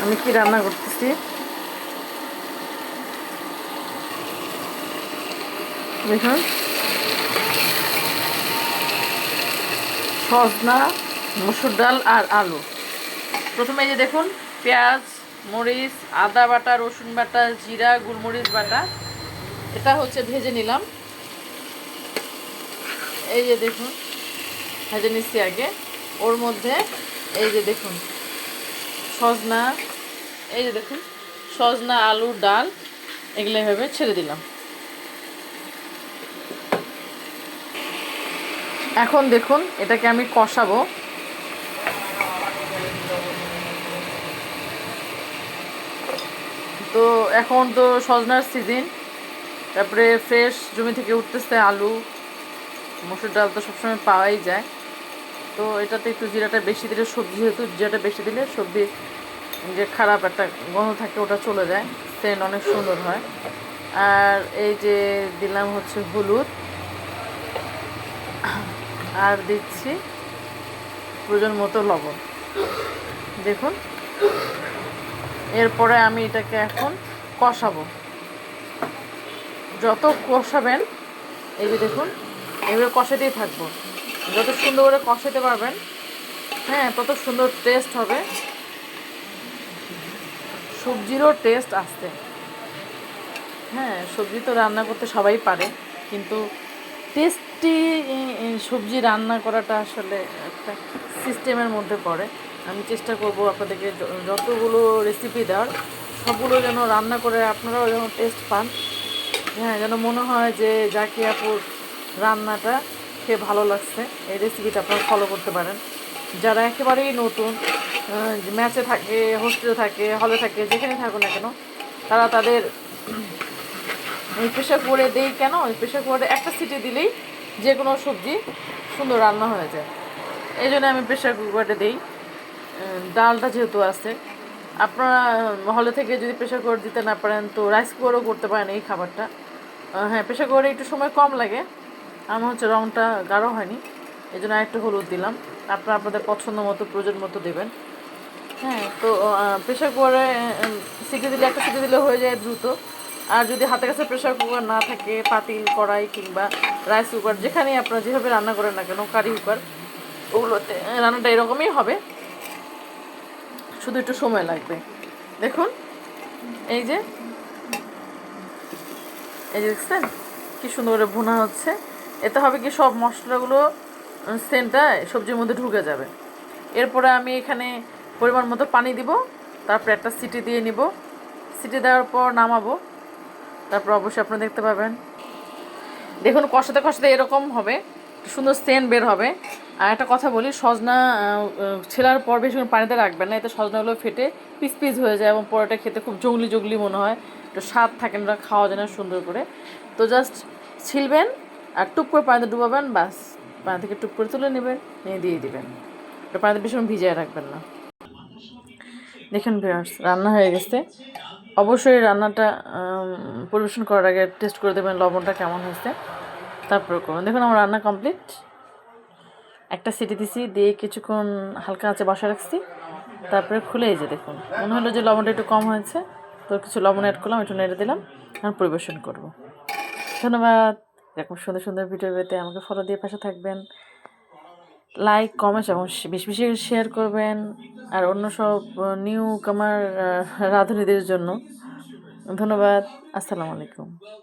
আমি কি রান্না করতেছি দেখুন। সজনা, মসুর ডাল আর আলু। প্রথমে এই যে দেখুন, পেঁয়াজ, মরিচ, আদা বাটা, রসুন বাটা, জিরা, গোলমরিচ বাটা, এটা হচ্ছে ভেজে নিলাম। এই যে দেখুন, ভেজে নিচ্ছি আগে। ওর মধ্যে এই যে দেখুন সজনা, এই যে দেখুন সজনা, আলু, ডাল, এগুলো এভাবে ছেড়ে দিলাম। এখন দেখুন এটাকে আমি কষাবো। তো এখন তো সজনার সিজন, তারপরে ফ্রেশ জমি থেকে উঠতেছে আলু, মসুর ডাল তো সবসময় পাওয়াই যায়। তো এটাতে একটু জিরাটা বেশি দিলে, সবজি যেহেতু জিরাটা বেশি দিলে সবজি যে খারাপ একটা গন্ধ থাকে ওটা চলে যায়, সেন্ট অনেক সুন্দর হয়। আর এই যে দিলাম হচ্ছে হলুদ, আর দিচ্ছি প্রয়োজন মতো লবণ। দেখুন, এরপরে আমি এটাকে এখন কষাবো। যত কষাবেন, এই যে দেখুন এভাবে কষাতেই থাকবো। যত সুন্দর করে কষাতে পারবেন, হ্যাঁ, তত সুন্দর টেস্ট হবে, সবজিরও টেস্ট আসছে। হ্যাঁ, সবজি তো রান্না করতে সবাই পারে, কিন্তু টেস্টি সবজি রান্না করাটা আসলে একটা সিস্টেমের মধ্যে পড়ে। আমি চেষ্টা করব আপনাদেরকে যতগুলো রেসিপি দেওয়ার, সবগুলো যেন রান্না করে আপনারাও যেন টেস্ট পান। হ্যাঁ, যেন মনে হয় যে জাকি আপুর রান্নাটা খেয়ে ভালো লাগছে। এই রেসিপিটা আপনারা ফলো করতে পারেন। যারা একেবারেই নতুন, ম্যাচে থাকে, হোস্টেলে থাকে, হলে থাকে, যেখানে থাকুক না কেন, তারা তাদের এই প্রেশার কুকারে দিই কেন, ওই প্রেশার কুকারে একটা সিটি দিলেই যে কোনো সবজি সুন্দর রান্না হয়ে যায়। এই জন্য আমি প্রেশার কুকারে দিই। ডালটা যেহেতু আছে, আপনারা হলে থেকে যদি প্রেশার কুকার দিতে না পারেন তো রাইস কুকারও করতে পারেন এই খাবারটা। হ্যাঁ, প্রেশার কুকারে একটু সময় কম লাগে। আমার হচ্ছে রঙটা গাঢ় হয়নি, এই জন্য আরেকটু হলুদ দিলাম। আপনারা আপনাদের পছন্দ মতো, প্রয়োজন মতো দেবেন। হ্যাঁ, তো প্রেশার কুকারে সিটি দিলে, একটা সিটি দিলে হয়ে যায় দ্রুত। আর যদি হাতের কাছে প্রেশার কুকার না থাকে, পাতিল, কড়াই কিংবা রাইস কুকার, যেখানেই আপনারা যেভাবে রান্না করেন না কেন, কারি কুকার, ওগুলোতে রান্নাটা এরকমই হবে, শুধু একটু সময় লাগবে। দেখুন, এই যে এই যে দেখছেন কি সুন্দর করে ভুনা হচ্ছে। এতে হবে কি, সব মশলাগুলো সেন্টটা সবজির মধ্যে ঢুকে যাবে। এরপরে আমি এখানে পরিমাণ মতো পানি দিব, তারপরে একটা সিটি দিয়ে নিব। সিটি দেওয়ার পর নামাবো, তারপর অবশ্যই আপনারা দেখতে পাবেন। দেখুন, কষাতে কষাতে এরকম হবে, সুন্দর সেন্ট বের হবে। আর একটা কথা বলি, সজনা ছেলার পর বেশিক্ষণ পানিতে রাখবেন না, এতে সজনাগুলো ফেটে পিস পিস হয়ে যায় এবং পরোটা খেতে খুব জংলি জংলি মনে হয়, একটু স্বাদ থাকে না, খাওয়া যায় না সুন্দর করে। তো জাস্ট ছিলবেন আর টুপ করে পানিতে ডুবাবেন, বাস, পানি থেকে টুপ করে তুলে নেবেন, নিয়ে দিয়ে দিবেন। ওটা পানিতে বেশিক্ষণ ভিজিয়ে রাখবেন না। দেখুন ভিউয়ার্স, রান্না হয়ে গেছে। অবশ্যই রান্নাটা পরিবেশন করার আগে টেস্ট করে দেবেন লবণটা কেমন হয়েছে, তারপরে করুন। দেখুন আমার রান্না কমপ্লিট। একটা সিটি দিছি, দিয়ে কিছুক্ষণ হালকা আঁচে বসা রাখছি, তারপরে খুলে এই যে দেখুন, মনে হলো যে লবণটা একটু কম হয়েছে, তো কিছু লবণ অ্যাড করলাম, একটু নেড়ে দিলাম, এখন পরিবেশন করব। ধন্যবাদ। এরকম সুন্দর সুন্দর ভিডিও পেতে আমাকে ফলো দিয়ে পাশে থাকবেন। লাইক, কমেন্ট এবং বেশি বেশি শেয়ার করবেন। আর অন্য সব নিউ কামার রাঁধুনিদের জন্য ধন্যবাদ। আসসালামু আলাইকুম।